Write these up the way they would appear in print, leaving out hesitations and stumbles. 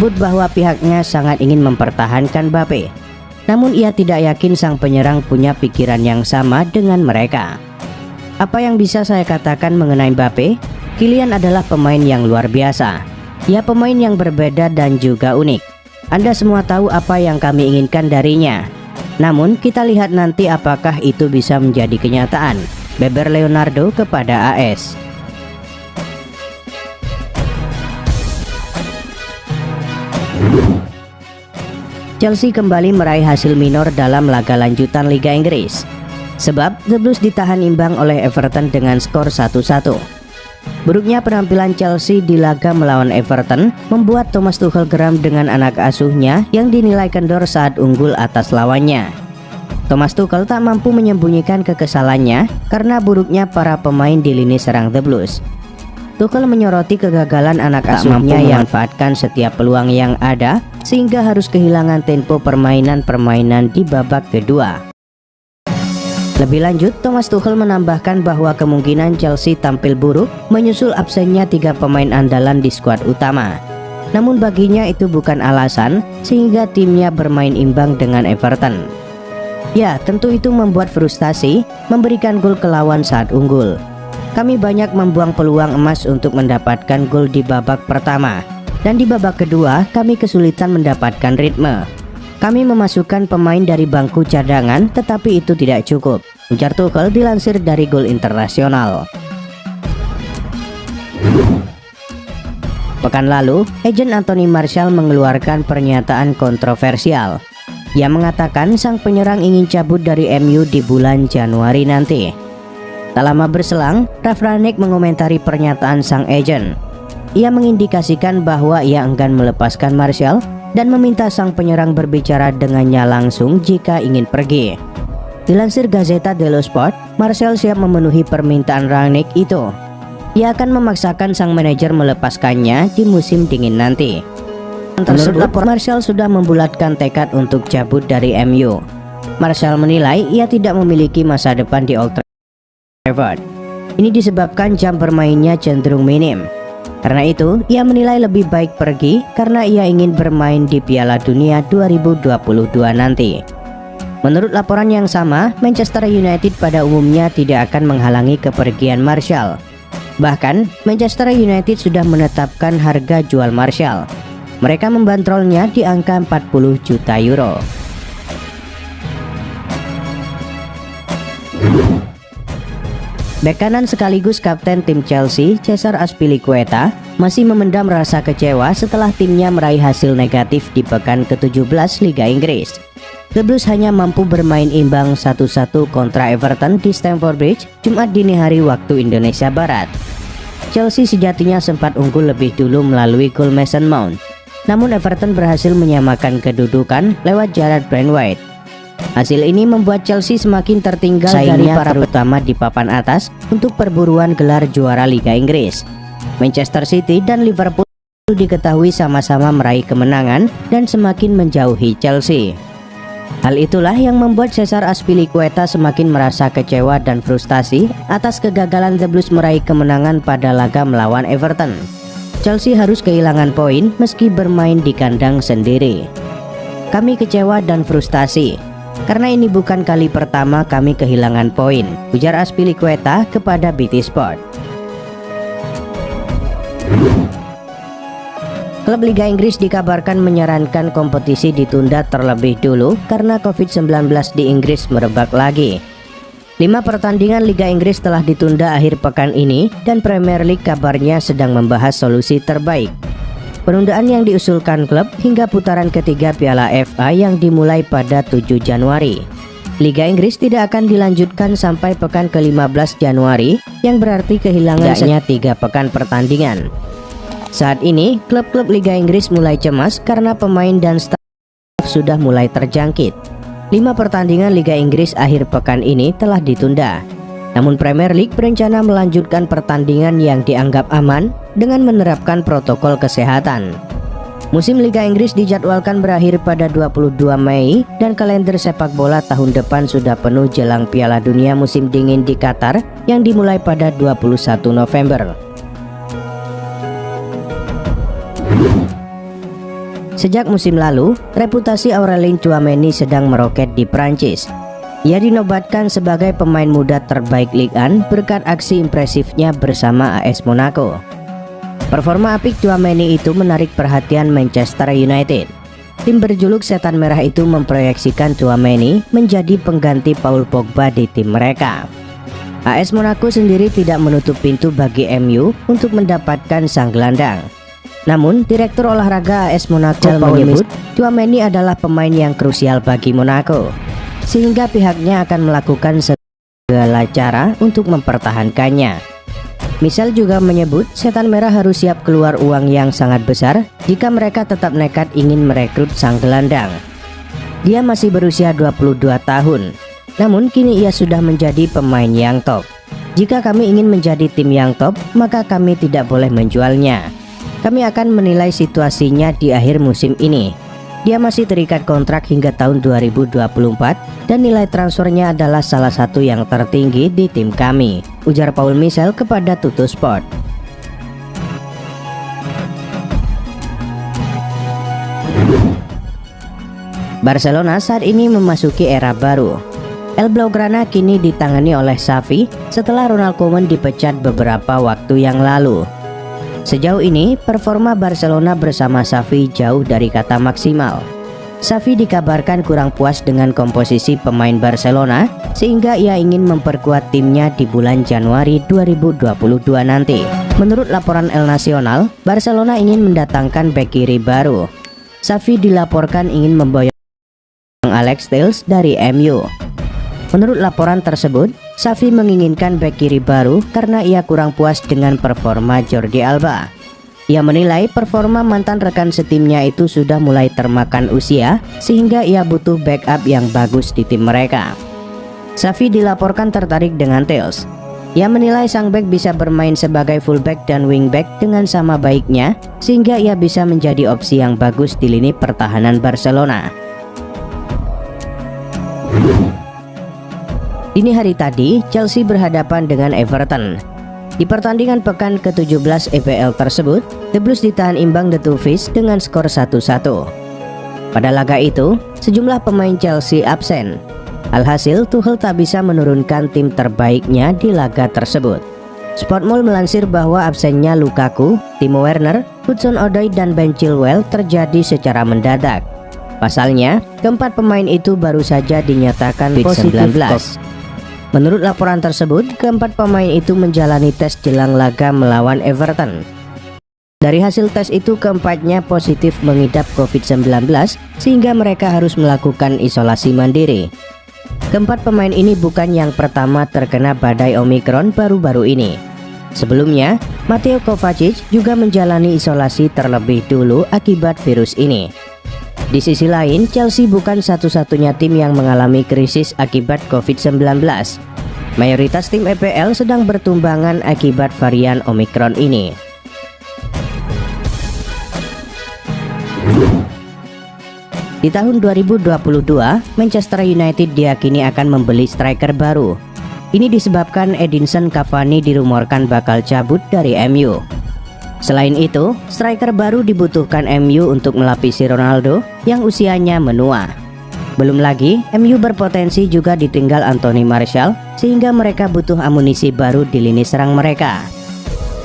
menyebut bahwa pihaknya sangat ingin mempertahankan Mbappe. Namun ia tidak yakin sang penyerang punya pikiran yang sama dengan mereka. Apa yang bisa saya katakan mengenai Mbappe? Kylian adalah pemain yang luar biasa. Ia pemain yang berbeda dan juga unik. Anda semua tahu apa yang kami inginkan darinya. Namun kita lihat nanti apakah itu bisa menjadi kenyataan, beber Leonardo kepada AS. Chelsea kembali meraih hasil minor dalam laga lanjutan Liga Inggris. Sebab The Blues ditahan imbang oleh Everton dengan skor 1-1. Buruknya penampilan Chelsea di laga melawan Everton membuat Thomas Tuchel geram dengan anak asuhnya yang dinilai kendor saat unggul atas lawannya. Thomas Tuchel tak mampu menyembunyikan kekesalannya karena buruknya para pemain di lini serang The Blues. Tuchel menyoroti kegagalan anak asuhnya yang memanfaatkan setiap peluang yang ada sehingga harus kehilangan tempo permainan di babak kedua. Lebih lanjut, Thomas Tuchel menambahkan bahwa kemungkinan Chelsea tampil buruk menyusul absennya 3 pemain andalan di skuad utama. Namun baginya itu bukan alasan sehingga timnya bermain imbang dengan Everton. Ya, tentu itu membuat frustasi memberikan gol ke lawan saat unggul. Kami banyak membuang peluang emas untuk mendapatkan gol di babak pertama, dan di babak kedua kami kesulitan mendapatkan ritme. Kami memasukkan pemain dari bangku cadangan tetapi itu tidak cukup, ujar Tuchel dilansir dari Gol Internasional. Pekan lalu, agen Anthony Martial mengeluarkan pernyataan kontroversial. Ia mengatakan sang penyerang ingin cabut dari MU di bulan Januari nanti. Tak lama berselang, Ralf Rangnick mengomentari pernyataan sang agen. Ia mengindikasikan bahwa ia enggan melepaskan Martial dan meminta sang penyerang berbicara dengannya langsung jika ingin pergi. Dilansir Gazzetta dello Sport, Martial siap memenuhi permintaan Rangnick itu. Ia akan memaksakan sang manajer melepaskannya di musim dingin nanti. Menurut laporan, Martial sudah membulatkan tekad untuk cabut dari MU. Martial menilai ia tidak memiliki masa depan di Old Trafford. Ini disebabkan jam bermainnya cenderung minim. Karena itu, ia menilai lebih baik pergi karena ia ingin bermain di Piala Dunia 2022 nanti. Menurut laporan yang sama, Manchester United pada umumnya tidak akan menghalangi kepergian Martial. Bahkan, Manchester United sudah menetapkan harga jual Martial. Mereka membandrolnya di angka 40 juta euro. Bek kanan sekaligus kapten tim Chelsea, Cesar Azpilicueta, masih memendam rasa kecewa setelah timnya meraih hasil negatif di pekan ke-17 Liga Inggris. The Blues hanya mampu bermain imbang 1-1 kontra Everton di Stamford Bridge, Jumat dini hari waktu Indonesia Barat. Chelsea sejatinya sempat unggul lebih dulu melalui gol Mason Mount. Namun Everton berhasil menyamakan kedudukan lewat Jarrad Branthwaite. Hasil ini membuat Chelsea semakin tertinggal dari para utama di papan atas untuk perburuan gelar juara Liga Inggris. Manchester City dan Liverpool diketahui sama-sama meraih kemenangan dan semakin menjauhi Chelsea. Hal itulah yang membuat Cesar Azpilicueta semakin merasa kecewa dan frustasi atas kegagalan The Blues meraih kemenangan pada laga melawan Everton. Chelsea harus kehilangan poin meski bermain di kandang sendiri. Kami kecewa dan frustasi. Karena ini bukan kali pertama kami kehilangan poin, ujar Azpilicueta kepada BT Sport. Klub Liga Inggris dikabarkan menyarankan kompetisi ditunda terlebih dulu karena COVID-19 di Inggris merebak lagi. 5 pertandingan Liga Inggris telah ditunda akhir pekan ini dan Premier League kabarnya sedang membahas solusi terbaik. Penundaan yang diusulkan klub hingga putaran ketiga Piala FA yang dimulai pada 7 Januari. Liga Inggris tidak akan dilanjutkan sampai pekan ke-15 Januari yang berarti kehilangannya 3 pekan pertandingan. Saat ini, klub-klub Liga Inggris mulai cemas karena pemain dan staf sudah mulai terjangkit. 5 pertandingan Liga Inggris akhir pekan ini telah ditunda. Namun Premier League berencana melanjutkan pertandingan yang dianggap aman dengan menerapkan protokol kesehatan. Musim Liga Inggris dijadwalkan berakhir pada 22 Mei dan kalender sepak bola tahun depan sudah penuh jelang Piala Dunia musim dingin di Qatar yang dimulai pada 21 November. Sejak musim lalu, reputasi Aurelien Tchouaméni sedang meroket di Prancis. Ia dinobatkan sebagai pemain muda terbaik Ligue 1 berkat aksi impresifnya bersama AS Monaco. Performa apik Tchouaméni itu menarik perhatian Manchester United. Tim berjuluk Setan Merah itu memproyeksikan Tchouaméni menjadi pengganti Paul Pogba di tim mereka. AS Monaco sendiri tidak menutup pintu bagi MU untuk mendapatkan sang gelandang. Namun, Direktur Olahraga AS Monaco menyebut Tchouaméni adalah pemain yang krusial bagi Monaco, sehingga pihaknya akan melakukan segala cara untuk mempertahankannya. Michel juga menyebut Setan Merah harus siap keluar uang yang sangat besar jika mereka tetap nekat ingin merekrut sang gelandang. Dia masih berusia 22 tahun, namun kini ia sudah menjadi pemain yang top. Jika kami ingin menjadi tim yang top, maka kami tidak boleh menjualnya. Kami akan menilai situasinya di akhir musim ini. Dia masih terikat kontrak hingga tahun 2024 dan nilai transfernya adalah salah satu yang tertinggi di tim kami, ujar Paul Michel kepada Tuttosport. Barcelona saat ini memasuki era baru. El Blaugrana kini ditangani oleh Xavi setelah Ronald Koeman dipecat beberapa waktu yang lalu. Sejauh ini, performa Barcelona bersama Xavi jauh dari kata maksimal. Xavi dikabarkan kurang puas dengan komposisi pemain Barcelona, sehingga ia ingin memperkuat timnya di bulan Januari 2022 nanti. Menurut laporan El Nacional, Barcelona ingin mendatangkan bek kiri baru. Xavi dilaporkan ingin memboyong Alex Telles dari MU. Menurut laporan tersebut, Xavi menginginkan bek kiri baru karena ia kurang puas dengan performa Jordi Alba. Ia menilai performa mantan rekan setimnya itu sudah mulai termakan usia, sehingga ia butuh backup yang bagus di tim mereka. Xavi dilaporkan tertarik dengan Telles. Ia menilai sang bek bisa bermain sebagai fullback dan wingback dengan sama baiknya, sehingga ia bisa menjadi opsi yang bagus di lini pertahanan Barcelona. Dini hari tadi, Chelsea berhadapan dengan Everton. Di pertandingan pekan ke-17 EPL tersebut, The Blues ditahan imbang The Toffees dengan skor 1-1. Pada laga itu, sejumlah pemain Chelsea absen. Alhasil, Tuchel tak bisa menurunkan tim terbaiknya di laga tersebut. Sportmall melansir bahwa absennya Lukaku, Timo Werner, Hudson-Odoi, dan Ben Chilwell terjadi secara mendadak. Pasalnya, keempat pemain itu baru saja dinyatakan positif COVID-19. Menurut laporan tersebut, keempat pemain itu menjalani tes jelang laga melawan Everton. Dari hasil tes itu, keempatnya positif mengidap COVID-19 sehingga mereka harus melakukan isolasi mandiri. Keempat pemain ini bukan yang pertama terkena badai Omikron baru-baru ini. Sebelumnya, Mateo Kovacic juga menjalani isolasi terlebih dulu akibat virus ini. Di sisi lain, Chelsea bukan satu-satunya tim yang mengalami krisis akibat COVID-19. Mayoritas tim EPL sedang bertumbangan akibat varian Omikron ini. Di tahun 2022, Manchester United diyakini akan membeli striker baru. Ini disebabkan Edinson Cavani dirumorkan bakal cabut dari MU. Selain itu, striker baru dibutuhkan MU untuk melapisi Ronaldo yang usianya menua. Belum lagi, MU berpotensi juga ditinggal Anthony Martial, sehingga mereka butuh amunisi baru di lini serang mereka.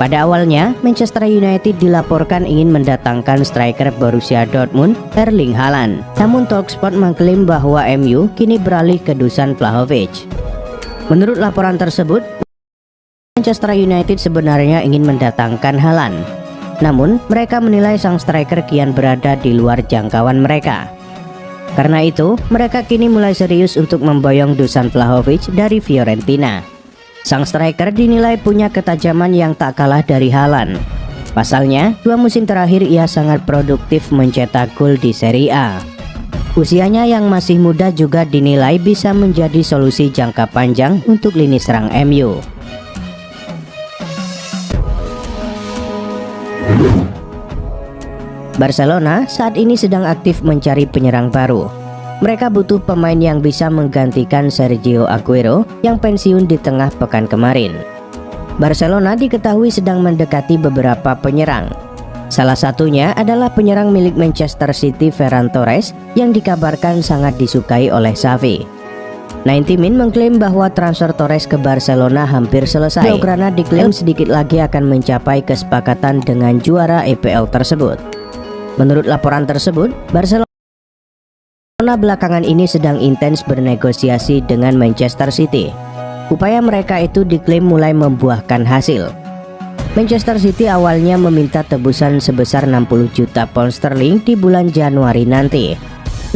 Pada awalnya, Manchester United dilaporkan ingin mendatangkan striker Borussia Dortmund, Erling Haaland. Namun Talksport mengklaim bahwa MU kini beralih ke Dusan Vlahovic. Menurut laporan tersebut, Manchester United sebenarnya ingin mendatangkan Haaland. Namun, mereka menilai sang striker kian berada di luar jangkauan mereka. Karena itu, mereka kini mulai serius untuk memboyong Dusan Vlahovic dari Fiorentina. Sang striker dinilai punya ketajaman yang tak kalah dari Haaland. Pasalnya, 2 musim terakhir ia sangat produktif mencetak gol di Serie A. Usianya yang masih muda juga dinilai bisa menjadi solusi jangka panjang untuk lini serang MU. Barcelona saat ini sedang aktif mencari penyerang baru. Mereka butuh pemain yang bisa menggantikan Sergio Aguero yang pensiun di tengah pekan kemarin. Barcelona diketahui sedang mendekati beberapa penyerang. Salah satunya adalah penyerang milik Manchester City Ferran Torres yang dikabarkan sangat disukai oleh Xavi. 90 Min mengklaim bahwa transfer Torres ke Barcelona hampir selesai. Blaugrana diklaim sedikit lagi akan mencapai kesepakatan dengan juara EPL tersebut. Menurut laporan tersebut, Barcelona belakangan ini sedang intens bernegosiasi dengan Manchester City. Upaya mereka itu diklaim mulai membuahkan hasil. Manchester City awalnya meminta tebusan sebesar 60 juta pound sterling di bulan Januari nanti.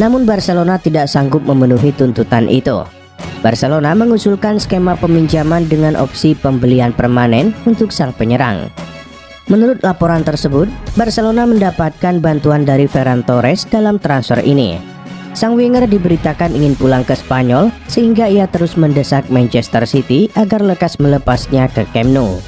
Namun Barcelona tidak sanggup memenuhi tuntutan itu. Barcelona mengusulkan skema peminjaman dengan opsi pembelian permanen untuk sang penyerang. Menurut laporan tersebut, Barcelona mendapatkan bantuan dari Ferran Torres dalam transfer ini. Sang winger diberitakan ingin pulang ke Spanyol sehingga ia terus mendesak Manchester City agar lekas melepasnya ke Camp Nou.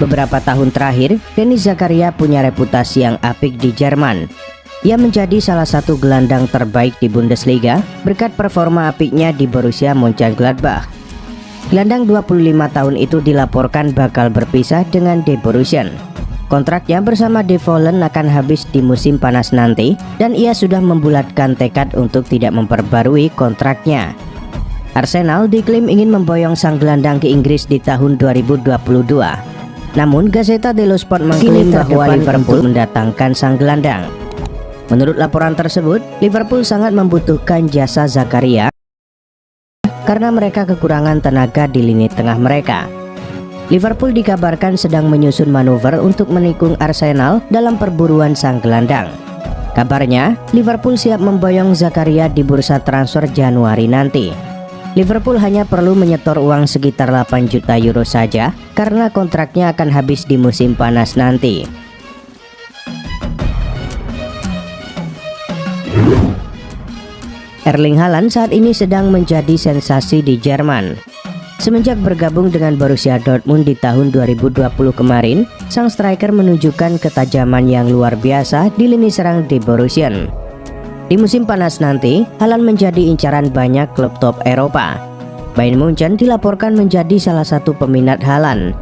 Beberapa tahun terakhir, Denis Zakaria punya reputasi yang apik di Jerman. Ia menjadi salah satu gelandang terbaik di Bundesliga berkat performa apiknya di Borussia Mönchengladbach. Gelandang 25 tahun itu dilaporkan bakal berpisah dengan De Borussen. Kontraknya bersama De Vollen akan habis di musim panas nanti dan ia sudah membulatkan tekad untuk tidak memperbarui kontraknya. Arsenal diklaim ingin memboyong sang gelandang ke Inggris di tahun 2022. Namun Gazzetta dello Sport mengklaim bahwa Liverpool mendatangkan sang gelandang. Menurut laporan tersebut, Liverpool sangat membutuhkan jasa Zakaria karena mereka kekurangan tenaga di lini tengah mereka. Liverpool dikabarkan sedang menyusun manuver untuk menikung Arsenal dalam perburuan sang gelandang. Kabarnya, Liverpool siap memboyong Zakaria di bursa transfer Januari nanti. Liverpool hanya perlu menyetor uang sekitar 8 juta euro saja karena kontraknya akan habis di musim panas nanti. Erling Haaland saat ini sedang menjadi sensasi di Jerman. Semenjak bergabung dengan Borussia Dortmund di tahun 2020 kemarin, sang striker menunjukkan ketajaman yang luar biasa di lini serang De Borussen. Di musim panas nanti, Haaland menjadi incaran banyak klub top Eropa. Bayern Munchen dilaporkan menjadi salah satu peminat Haaland.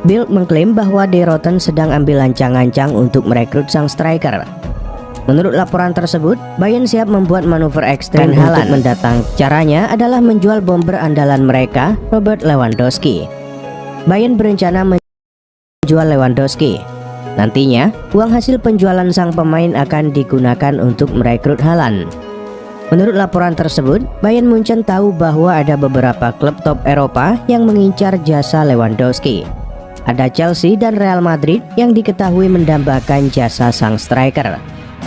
Bild mengklaim bahwa De Rotten sedang ambil ancang-ancang untuk merekrut sang striker. Menurut laporan tersebut, Bayern siap membuat manuver ekstrem Haaland untuk mendatang. Caranya adalah menjual bomber andalan mereka, Robert Lewandowski. Bayern berencana menjual Lewandowski. Nantinya, uang hasil penjualan sang pemain akan digunakan untuk merekrut Haaland. Menurut laporan tersebut, Bayern Munchen tahu bahwa ada beberapa klub top Eropa yang mengincar jasa Lewandowski. Ada Chelsea dan Real Madrid yang diketahui mendambakan jasa sang striker.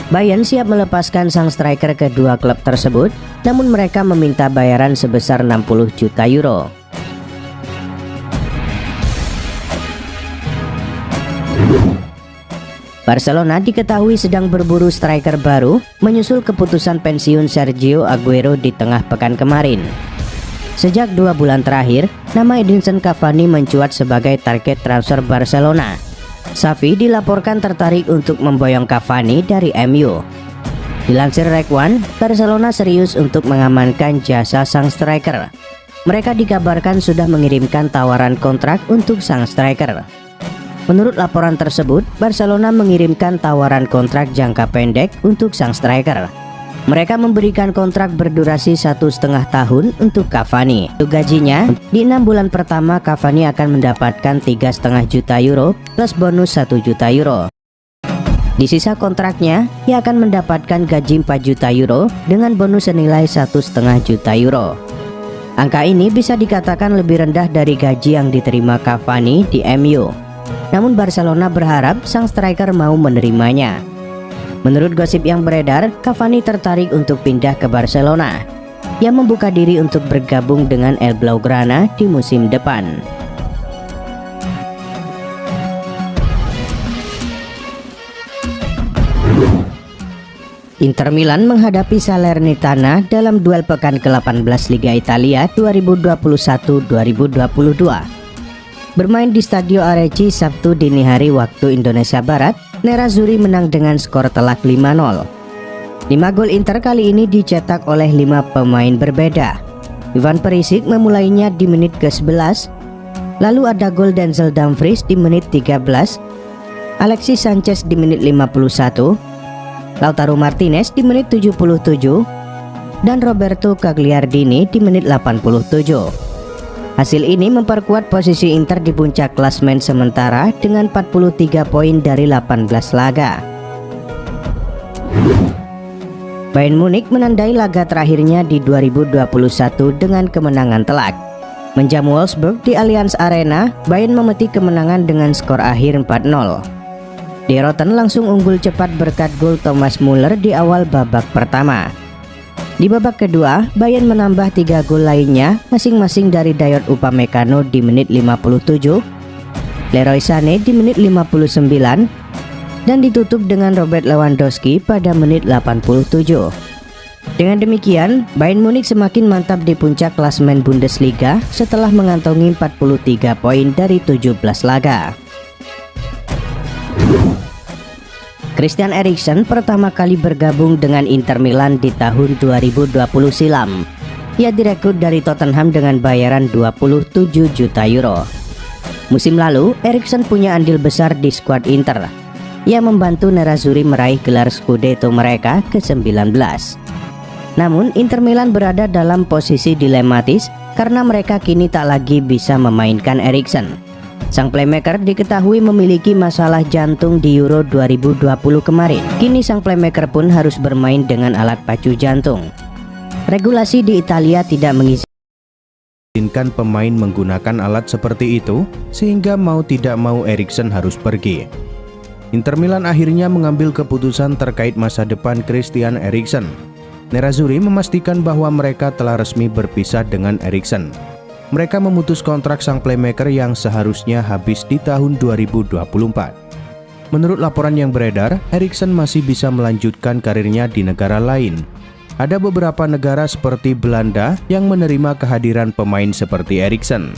Bayern siap melepaskan sang striker ke dua klub tersebut, namun mereka meminta bayaran sebesar 60 juta euro. Barcelona diketahui sedang berburu striker baru menyusul keputusan pensiun Sergio Aguero di tengah pekan kemarin. Sejak 2 bulan terakhir, nama Edinson Cavani mencuat sebagai target transfer Barcelona. Xavi dilaporkan tertarik untuk memboyong Cavani dari MU. Dilansir Rek One, Barcelona serius untuk mengamankan jasa sang striker. Mereka dikabarkan sudah mengirimkan tawaran kontrak untuk sang striker. Menurut laporan tersebut, Barcelona mengirimkan tawaran kontrak jangka pendek untuk sang striker. Mereka memberikan kontrak berdurasi 1,5 tahun untuk Cavani. Untuk gajinya, di 6 bulan pertama Cavani akan mendapatkan 3,5 juta euro plus bonus 1 juta euro. Di sisa kontraknya, ia akan mendapatkan gaji 4 juta euro dengan bonus senilai 1,5 juta euro. Angka ini bisa dikatakan lebih rendah dari gaji yang diterima Cavani di MU. Namun Barcelona berharap sang striker mau menerimanya. Menurut gosip yang beredar, Cavani tertarik untuk pindah ke Barcelona. Ia membuka diri untuk bergabung dengan El Blaugrana di musim depan. Inter Milan menghadapi Salernitana dalam duel pekan ke-18 Liga Italia 2021-2022. Bermain di Stadio Arechi Sabtu dini hari waktu Indonesia Barat, Nerazzurri menang dengan skor telak 5-0. 5 gol Inter kali ini dicetak oleh 5 pemain berbeda. Ivan Perisic memulainya di menit ke-11. Lalu ada gol Denzel Dumfries di menit 13, Alexis Sanchez di menit 51, Lautaro Martinez di menit 77, dan Roberto Gagliardini di menit 87. Hasil ini memperkuat posisi Inter di puncak klasemen sementara dengan 43 poin dari 18 laga. Bayern Munich menandai laga terakhirnya di 2021 dengan kemenangan telak. Menjamu Wolfsburg di Allianz Arena, Bayern memetik kemenangan dengan skor akhir 4-0. Die Roten langsung unggul cepat berkat gol Thomas Muller di awal babak pertama. Di babak kedua, Bayern menambah 3 gol lainnya masing-masing dari Dayot Upamecano di menit 57, Leroy Sané di menit 59, dan ditutup dengan Robert Lewandowski pada menit 87. Dengan demikian, Bayern Munich semakin mantap di puncak klasemen Bundesliga setelah mengantongi 43 poin dari 17 laga. Christian Eriksen pertama kali bergabung dengan Inter Milan di tahun 2020 silam. Ia direkrut dari Tottenham dengan bayaran 27 juta euro. Musim lalu, Eriksen punya andil besar di skuad Inter. Ia membantu Nerazzurri meraih gelar Scudetto mereka ke-19. Namun, Inter Milan berada dalam posisi dilematis karena mereka kini tak lagi bisa memainkan Eriksen. Sang playmaker diketahui memiliki masalah jantung di Euro 2020 kemarin. Kini sang playmaker pun harus bermain dengan alat pacu jantung. Regulasi di Italia tidak mengizinkan pemain menggunakan alat seperti itu, sehingga mau tidak mau Eriksen harus pergi. Inter Milan akhirnya mengambil keputusan terkait masa depan Christian Eriksen. Nerazzurri memastikan bahwa mereka telah resmi berpisah dengan Eriksen. Mereka memutus kontrak sang playmaker yang seharusnya habis di tahun 2024. Menurut laporan yang beredar, Eriksen masih bisa melanjutkan karirnya di negara lain. Ada beberapa negara seperti Belanda yang menerima kehadiran pemain seperti Eriksen.